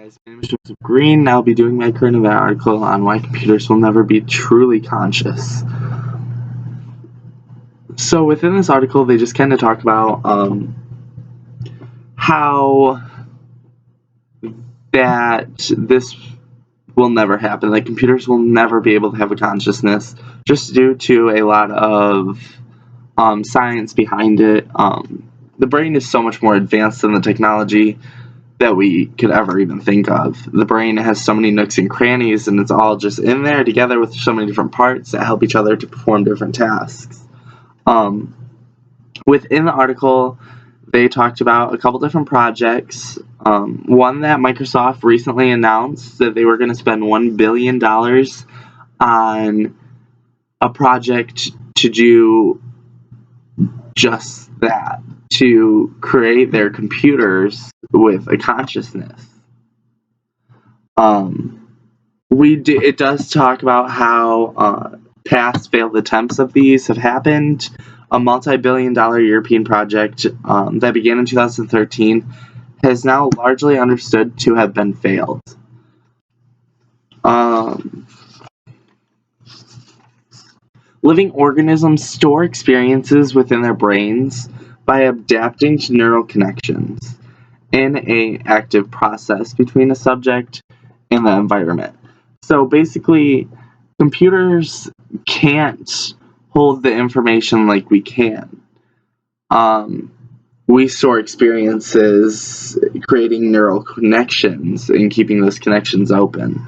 Guys, my name is Joseph Green, and I'll be doing my current event article on why computers will never be truly conscious. So within this article, they just kind of talk about how that this will never happen. Like, computers will never be able to have a consciousness just due to a lot of science behind it. The brain is so much more advanced than the technology that we could ever even think of. The brain has so many nooks and crannies, and it's all just in there together with so many different parts that help each other to perform different tasks. Within the article, they talked about a couple different projects. One that Microsoft recently announced that they were going to spend $1 billion on a project to do just that, to create their computers with a consciousness. It does talk about how past failed attempts of these have happened. A multi-billion-dollar European project that began in 2013 has now largely understood to have been failed. Living organisms store experiences within their brains by adapting to neural connections in an active process between a subject and the environment. So basically, computers can't hold the information like we can. We store experiences, creating neural connections and keeping those connections open.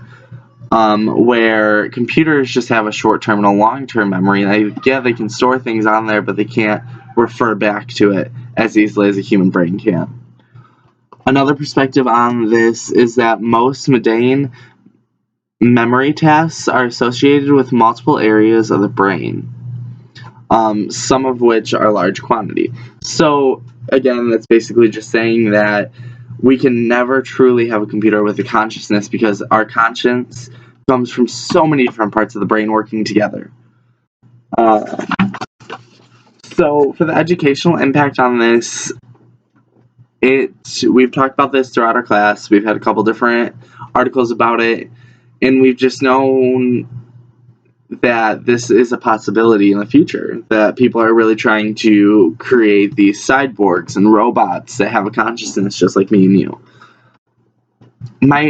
Where computers just have a short-term and a long-term memory. They can store things on there, but they can't refer back to it as easily as a human brain can. Another perspective on this is that most mundane memory tasks are associated with multiple areas of the brain, some of which are large quantity. So, again, that's basically just saying that we can never truly have a computer with a consciousness because our conscience comes from so many different parts of the brain working together. So for the educational impact on this, we've talked about this throughout our class. We've had a couple different articles about it, and we've just known that this is a possibility in the future, that people are really trying to create these cyborgs and robots that have a consciousness just like me and you. My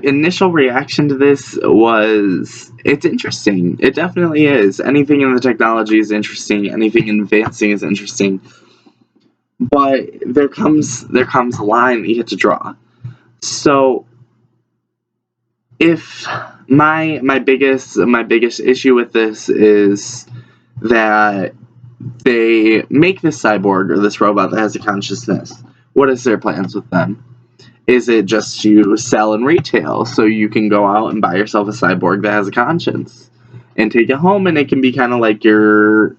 initial reaction to this was, it's interesting. It definitely is. Anything in the technology is interesting. Anything advancing is interesting. But there comes a line that you have to draw. So if my biggest issue with this is that they make this cyborg or this robot that has a consciousness. What is their plans with them? Is it just to sell in retail so you can go out and buy yourself a cyborg that has a conscience and take it home, and it can be kind of like your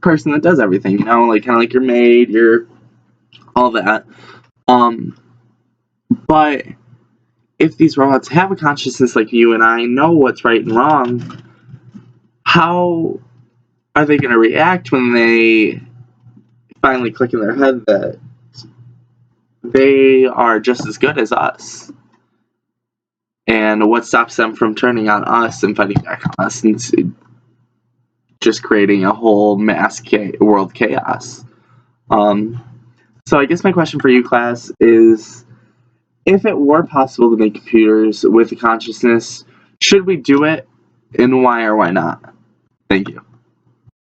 person that does everything, kind of like your maid, your all that. But if these robots have a consciousness like you and I, know what's right and wrong, how are they going to react when they finally click in their head that they are just as good as us? And what stops them from turning on us and fighting back on us and just creating a whole mass world chaos? So I guess my question for you, class, is if it were possible to make computers with a consciousness, should we do it, and why or why not? Thank you.